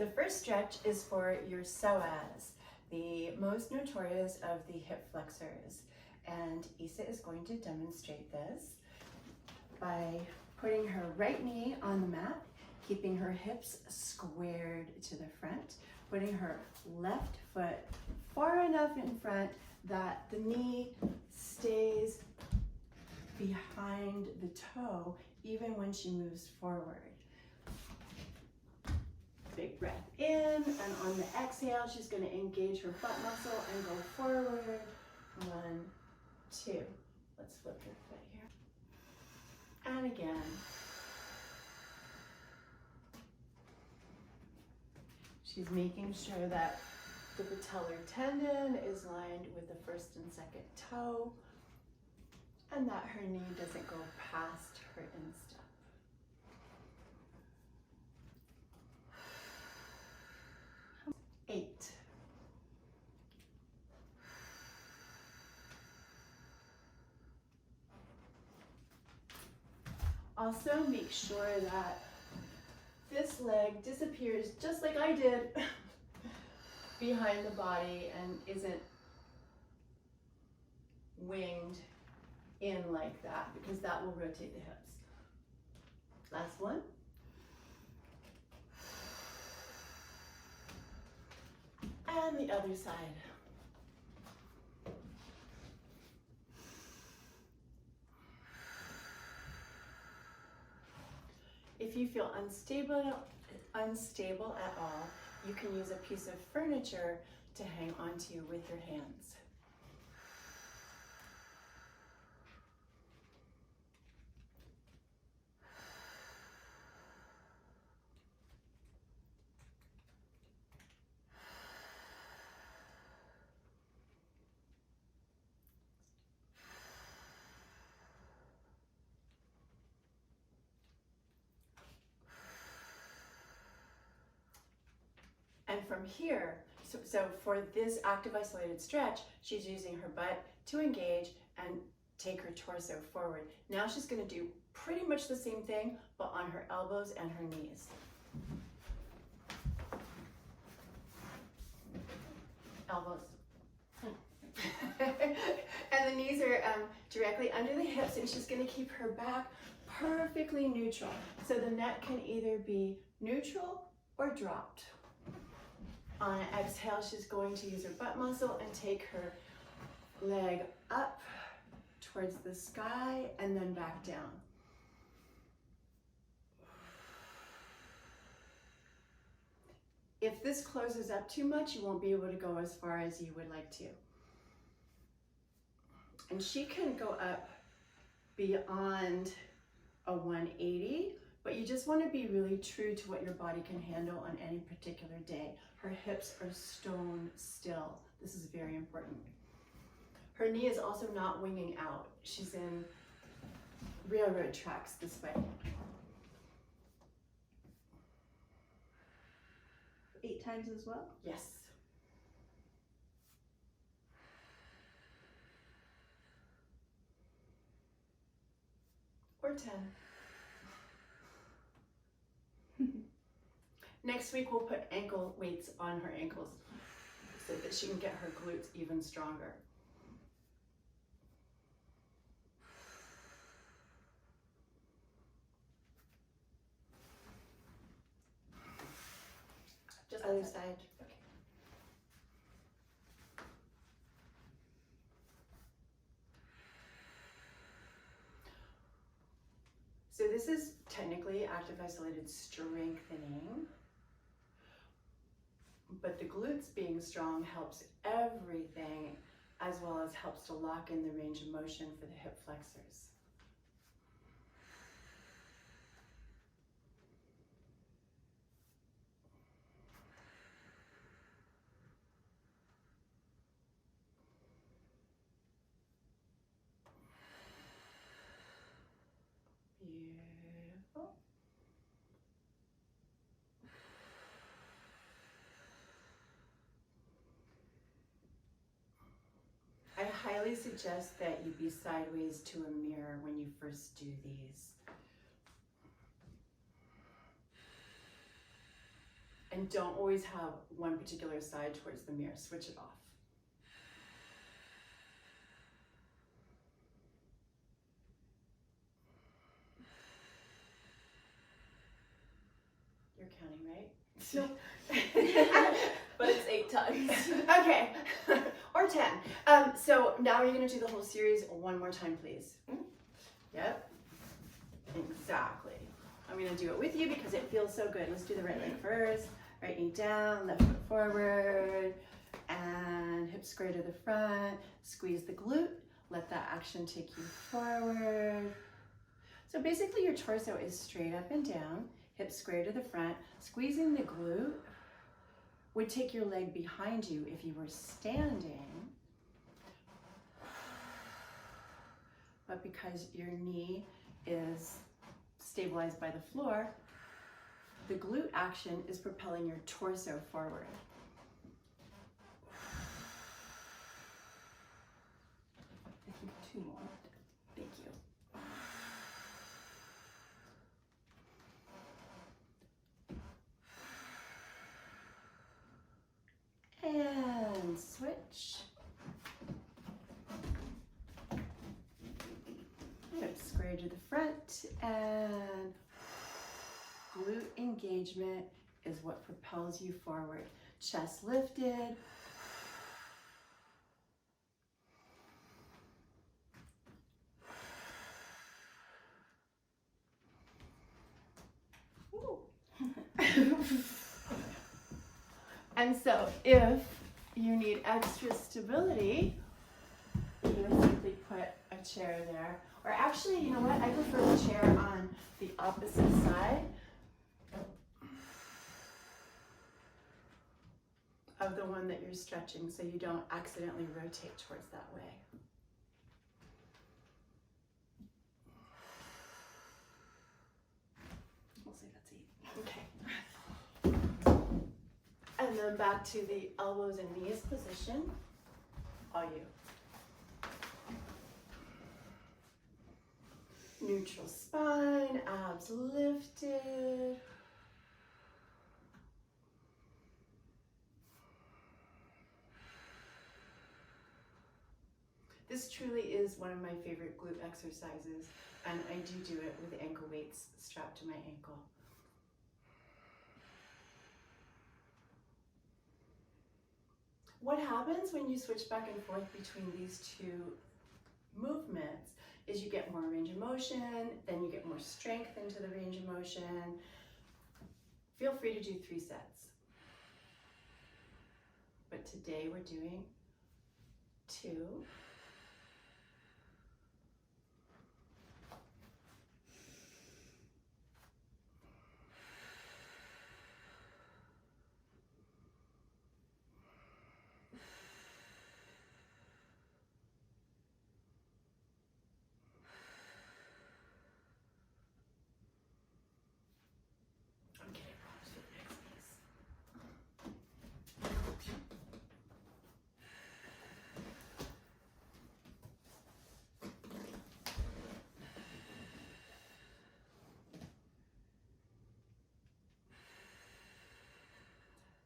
The first stretch is for your psoas, the most notorious of the hip flexors. And Isa is going to demonstrate this by putting her right knee on the mat, keeping her hips squared to the front, putting her left foot far enough in front that the knee stays behind the toe even when she moves forward. Big breath in, and on the exhale, she's going to engage her butt muscle and go forward. 1, 2. Let's flip her foot here. And again. She's making sure that the patellar tendon is lined with the first and second toe, and that her knee doesn't go past her instep. Eight. Also, make sure that this leg disappears just like I did behind the body and isn't winged in like that, because that will rotate the hips. Last one. And the other side. If you feel unstable at all, you can use a piece of furniture to hang onto with your hands. And from here, so for this active isolated stretch, she's using her butt to engage and take her torso forward. Now she's going to do pretty much the same thing, but on her elbows and her knees. Elbows. And the knees are directly under the hips, and she's going to keep her back perfectly neutral. So the neck can either be neutral or dropped. On an exhale, she's going to use her butt muscle and take her leg up towards the sky and then back down. If this closes up too much, you won't be able to go as far as you would like to. And she can go up beyond a 180, but you just want to be really true to what your body can handle on any particular day. Her hips are stone still. This is very important. Her knee is also not winging out. She's in railroad tracks this way. 8 times as well? Yes. Or 10. Next week, we'll put ankle weights on her ankles so that she can get her glutes even stronger. Just other side. Okay. So this is technically active isolated strengthening. But the glutes being strong helps everything, as well as helps to lock in the range of motion for the hip flexors. Beautiful. I highly suggest that you be sideways to a mirror when you first do these. And And don't always have one particular side towards the mirror. Switch it off. You're counting, right? No. But it's 8 times. Okay. Or 10. So now you're going to do the whole series one more time, please. Yep. Exactly. I'm going to do it with you because it feels so good. Let's do the right leg first. Right knee down, left foot forward, and hips square to the front. Squeeze the glute. Let that action take you forward. So basically your torso is straight up and down, hips square to the front. Squeezing the glute would take your leg behind you if you were standing. But because your knee is stabilized by the floor, the glute action is propelling your torso forward. I think 2 more. Thank you. And switch. Hips square to the front, and glute engagement is what propels you forward. Chest lifted. And so if you need extra stability, you're going to simply put a chair there. Or actually, you know what? I prefer the chair on the opposite side of the one that you're stretching so you don't accidentally rotate towards that way. We'll say that's 8. Okay. And then back to the elbows and knees position. All you. Neutral spine, abs lifted. This truly is one of my favorite glute exercises, and I do it with ankle weights strapped to my ankle. What happens when you switch back and forth between these two movements is you get more range of motion, then you get more strength into the range of motion. Feel free to do 3 sets. But today we're doing 2. I'm getting props for the next piece.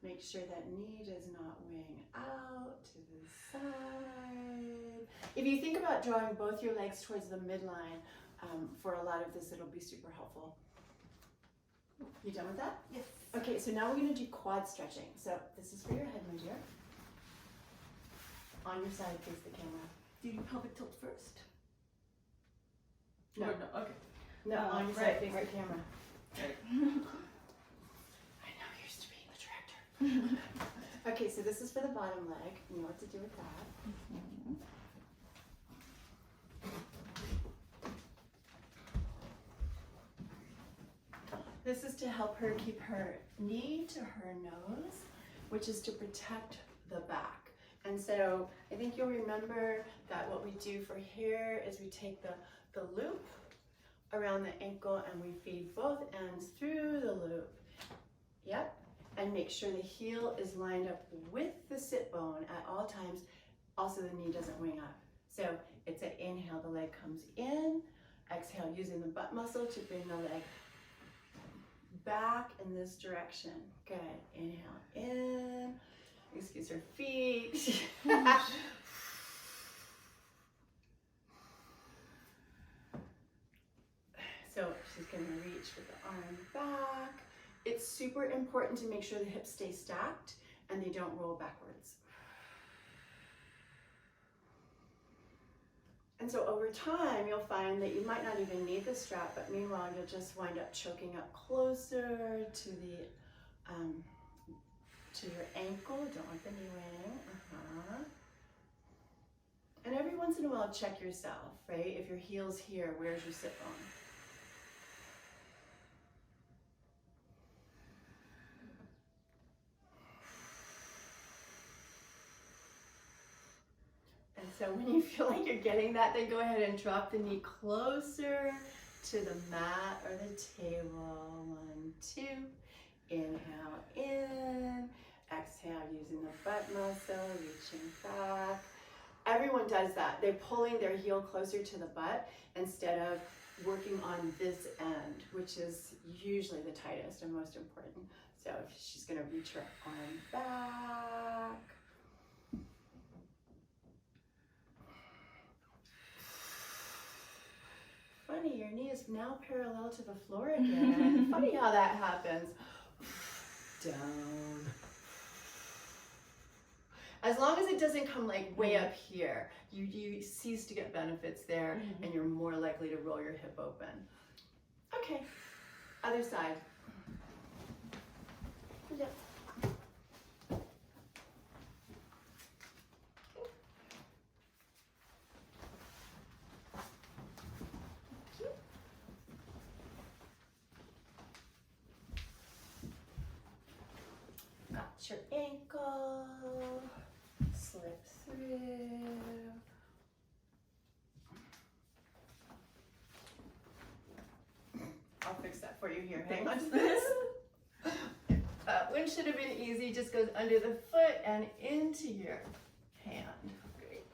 Make sure that knee is not weighing out to the side. If you think about drawing both your legs towards the midline, for a lot of this, it'll be super helpful. You done with that? Yes. Okay, so now we're going to do quad stretching. So this is for your head, my dear. On your side, face the camera. Do you do pelvic tilt first? No. Or no. Okay. No, on your side, face the camera. Right. I know, you're used to being the director. Okay, so this is for the bottom leg. You know what to do with that. Mm-hmm. This is to help her keep her knee to her nose, which is to protect the back. And so I think you'll remember that what we do for here is we take the loop around the ankle and we feed both ends through the loop. Yep. And make sure the heel is lined up with the sit bone at all times. Also, the knee doesn't wing up. So it's an inhale, the leg comes in. Exhale, using the butt muscle to bring the leg back in this direction. Good. Inhale in. Excuse her feet. So she's going to reach with the arm back. It's super important to make sure the hips stay stacked and they don't roll backwards. And so over time, you'll find that you might not even need the strap, but meanwhile, you'll just wind up choking up closer to the to your ankle. Don't want the knee wing. And every once in a while, check yourself, right? If your heel's here, where's your sit bone? And so when you feel like you're getting that, then go ahead and drop the knee closer to the mat or the table. 1, 2. Inhale in. Exhale using the butt muscle, reaching back. Everyone does that. They're pulling their heel closer to the butt instead of working on this end, which is usually the tightest and most important. So she's going to reach her arm back. Funny, your knee is now parallel to the floor again. Funny how that happens. Down. As long as it doesn't come like way up here, you cease to get benefits there, and you're more likely to roll your hip open. Okay, other side. Yep. Got your ankle. Slip through. I'll fix that for you here. Hang on to this. One should have been easy. Just goes under the foot and into your hand. Great.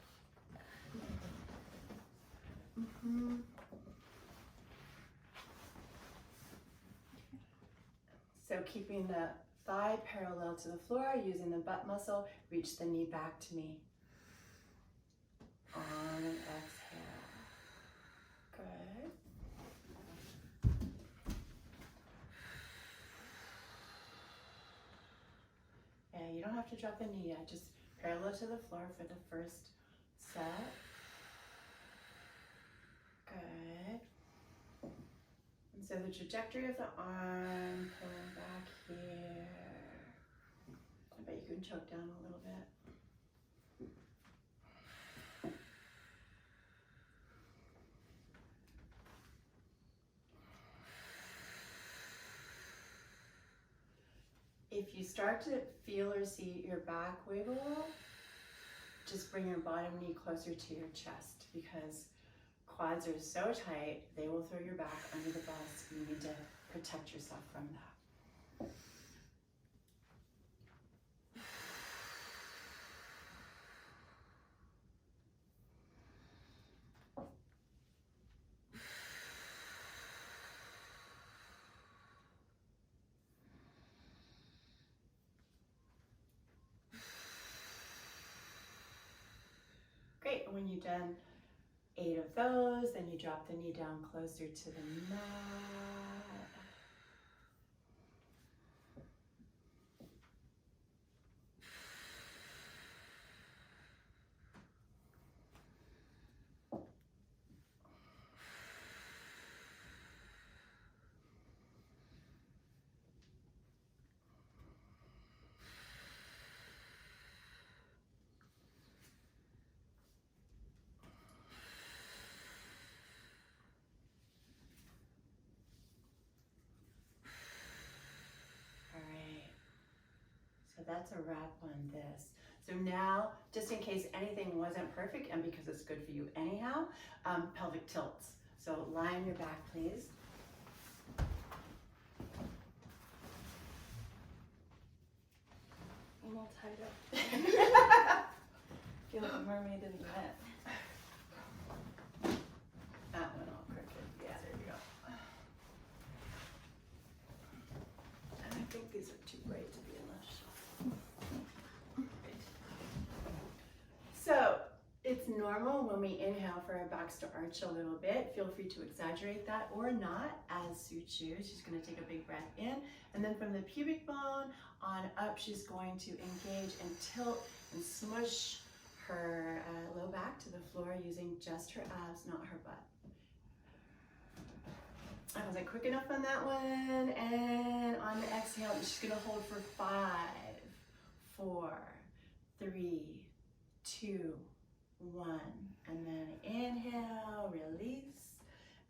So keeping the thigh parallel to the floor, using the butt muscle, reach the knee back to me. On an exhale. Good. Yeah, you don't have to drop the knee yet, just parallel to the floor for the first set. Good. And so the trajectory of the arm, pulling back here. I bet you can choke down a little bit. If you start to feel or see your back wiggle, just bring your bottom knee closer to your chest, because quads are so tight, they will throw your back under the bus. You need to protect yourself from that. Great, when you've done 8 of those, then you drop the knee down closer to the mat. So that's a wrap on this. So now, just in case anything wasn't perfect, and because it's good for you anyhow, pelvic tilts. So lie on your back, please. I'm all tied up. Feel like a mermaid in the net. That one all crooked. Yeah, there you go. think these are too bright to be in the shot. So it's normal when we inhale for our backs to arch a little bit. Feel free to exaggerate that or not, as suits you. She's going to take a big breath in, and then from the pubic bone on up, she's going to engage and tilt and smush her low back to the floor using just her abs, not her butt. I wasn't quick enough on that one. And on the exhale, she's going to hold for 5, 4, 3, 2, 1. And then inhale, release,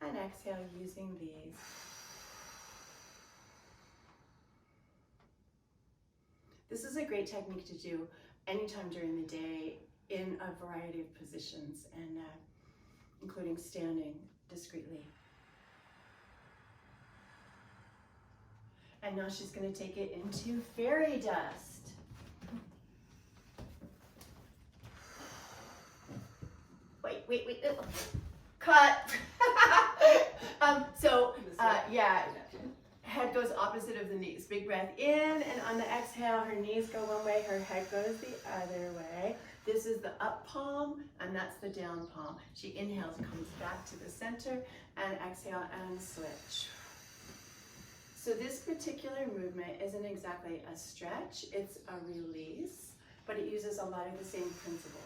and exhale using these. This is a great technique to do anytime during the day in a variety of positions, and including standing discreetly. And now she's going to take it into fairy dust. Wait. Cut. Yeah, head goes opposite of the knees. Big breath in, and on the exhale, her knees go one way, her head goes the other way. This is the up palm, and that's the down palm. She inhales, comes back to the center, and exhale and switch. So this particular movement isn't exactly a stretch, it's a release, but it uses a lot of the same principles.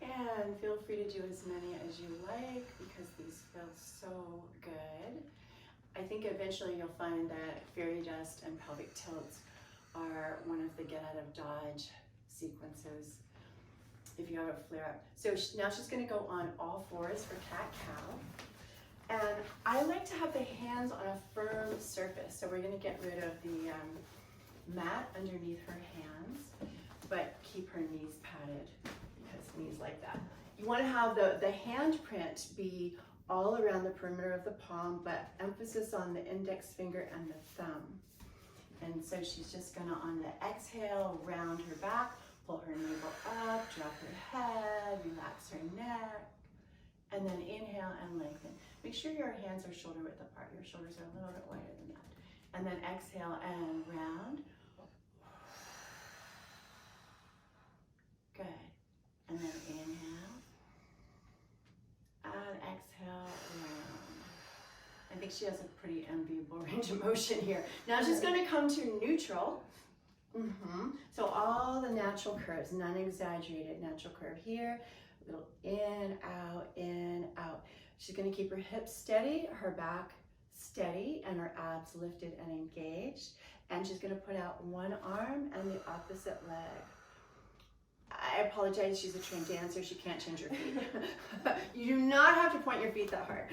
And feel free to do as many as you like because these feel so good. I think eventually you'll find that fairy dust and pelvic tilts are one of the get out of dodge sequences if you have a flare up. So now she's going to go on all fours for cat-cow. And I like to have the hands on a firm surface. So we're going to get rid of the mat underneath her hands, but keep her knees padded because knees like that. You want to have the handprint be all around the perimeter of the palm, but emphasis on the index finger and the thumb. And so she's just gonna, on the exhale, round her back, pull her navel up, drop her head, relax her neck, and then inhale and lengthen. Make sure your hands are shoulder width apart. Your shoulders are a little bit wider than that. And then exhale and round. Good. And then inhale. And exhale, round. I think she has a pretty enviable range of motion here. Now she's going to come to neutral. So all the natural curves, none exaggerated. Natural curve here, little in, out. She's going to keep her hips steady, her back steady, and her abs lifted and engaged. And she's going to put out one arm and the opposite leg. I apologize, she's a trained dancer. She can't change her feet. You do not have to point your feet that hard.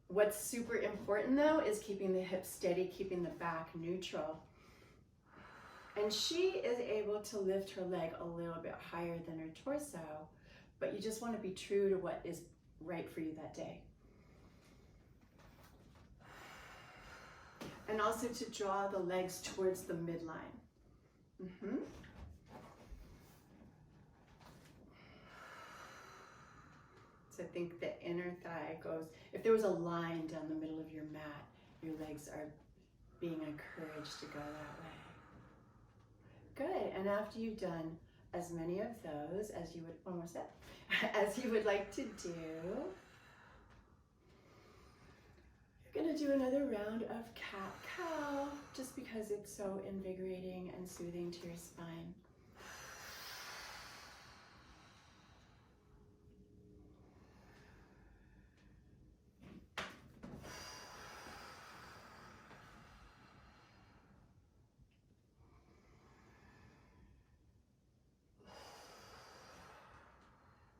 What's super important though is keeping the hips steady, keeping the back neutral. And she is able to lift her leg a little bit higher than her torso, but you just want to be true to what is right for you that day. And also to draw the legs towards the midline. So I think the inner thigh goes, if there was a line down the middle of your mat, your legs are being encouraged to go that way. Good, and after you've done as many of those as you would, one more set, as you would like to do, you're gonna do another round of cat-cow, just because it's so invigorating and soothing to your spine.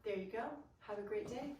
There you go. Have a great day.